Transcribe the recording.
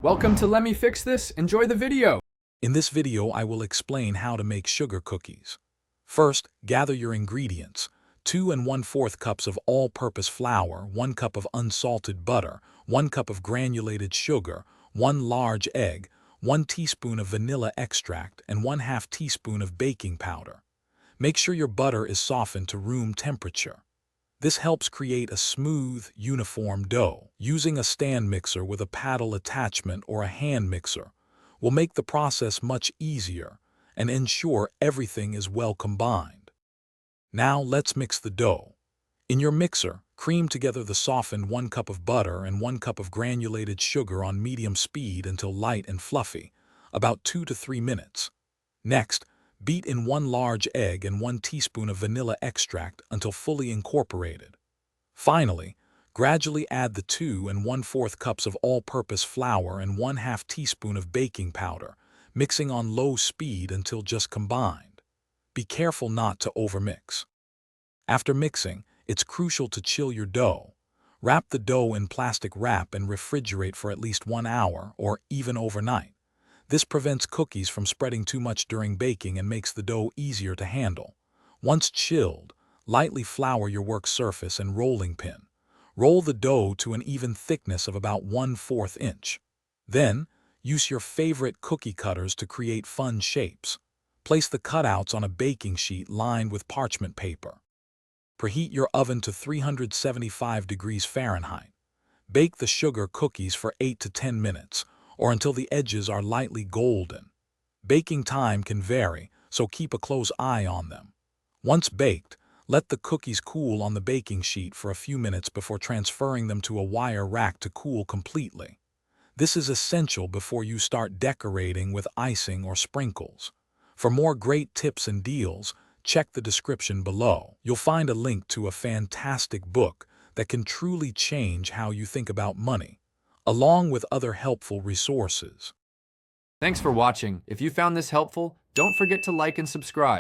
Welcome to Let Me Fix This. Enjoy the video. In this video, I will explain how to make sugar cookies. First, gather your ingredients. 2 1/4 cups of all-purpose flour, 1 cup of unsalted butter, 1 cup of granulated sugar, 1 large egg, 1 teaspoon of vanilla extract, and 1/2 teaspoon of baking powder. Make sure your butter is softened to room temperature. This helps create a smooth, uniform dough. Using a stand mixer with a paddle attachment or a hand mixer will make the process much easier and ensure everything is well combined. Now let's mix the dough. In your mixer, cream together the softened 1 cup of butter and 1 cup of granulated sugar on medium speed until light and fluffy, about 2 to 3 minutes. Next, beat in 1 large egg and 1 teaspoon of vanilla extract until fully incorporated. Finally, gradually add the 2 1/4 cups of all-purpose flour and 1/2 teaspoon of baking powder, mixing on low speed until just combined. Be careful not to overmix. After mixing, it's crucial to chill your dough. Wrap the dough in plastic wrap and refrigerate for at least 1 hour or even overnight. This prevents cookies from spreading too much during baking and makes the dough easier to handle. Once chilled, lightly flour your work surface and rolling pin. Roll the dough to an even thickness of about 1/4 inch. Then, use your favorite cookie cutters to create fun shapes. Place the cutouts on a baking sheet lined with parchment paper. Preheat your oven to 375 degrees Fahrenheit. Bake the sugar cookies for 8 to 10 minutes, or until the edges are lightly golden. Baking time can vary, so keep a close eye on them. Once baked, let the cookies cool on the baking sheet for a few minutes before transferring them to a wire rack to cool completely. This is essential before you start decorating with icing or sprinkles. For more great tips and deals, check the description below. You'll find a link to a fantastic book that can truly change how you think about money, along with other helpful resources. Thanks for watching. If you found this helpful, don't forget to like and subscribe.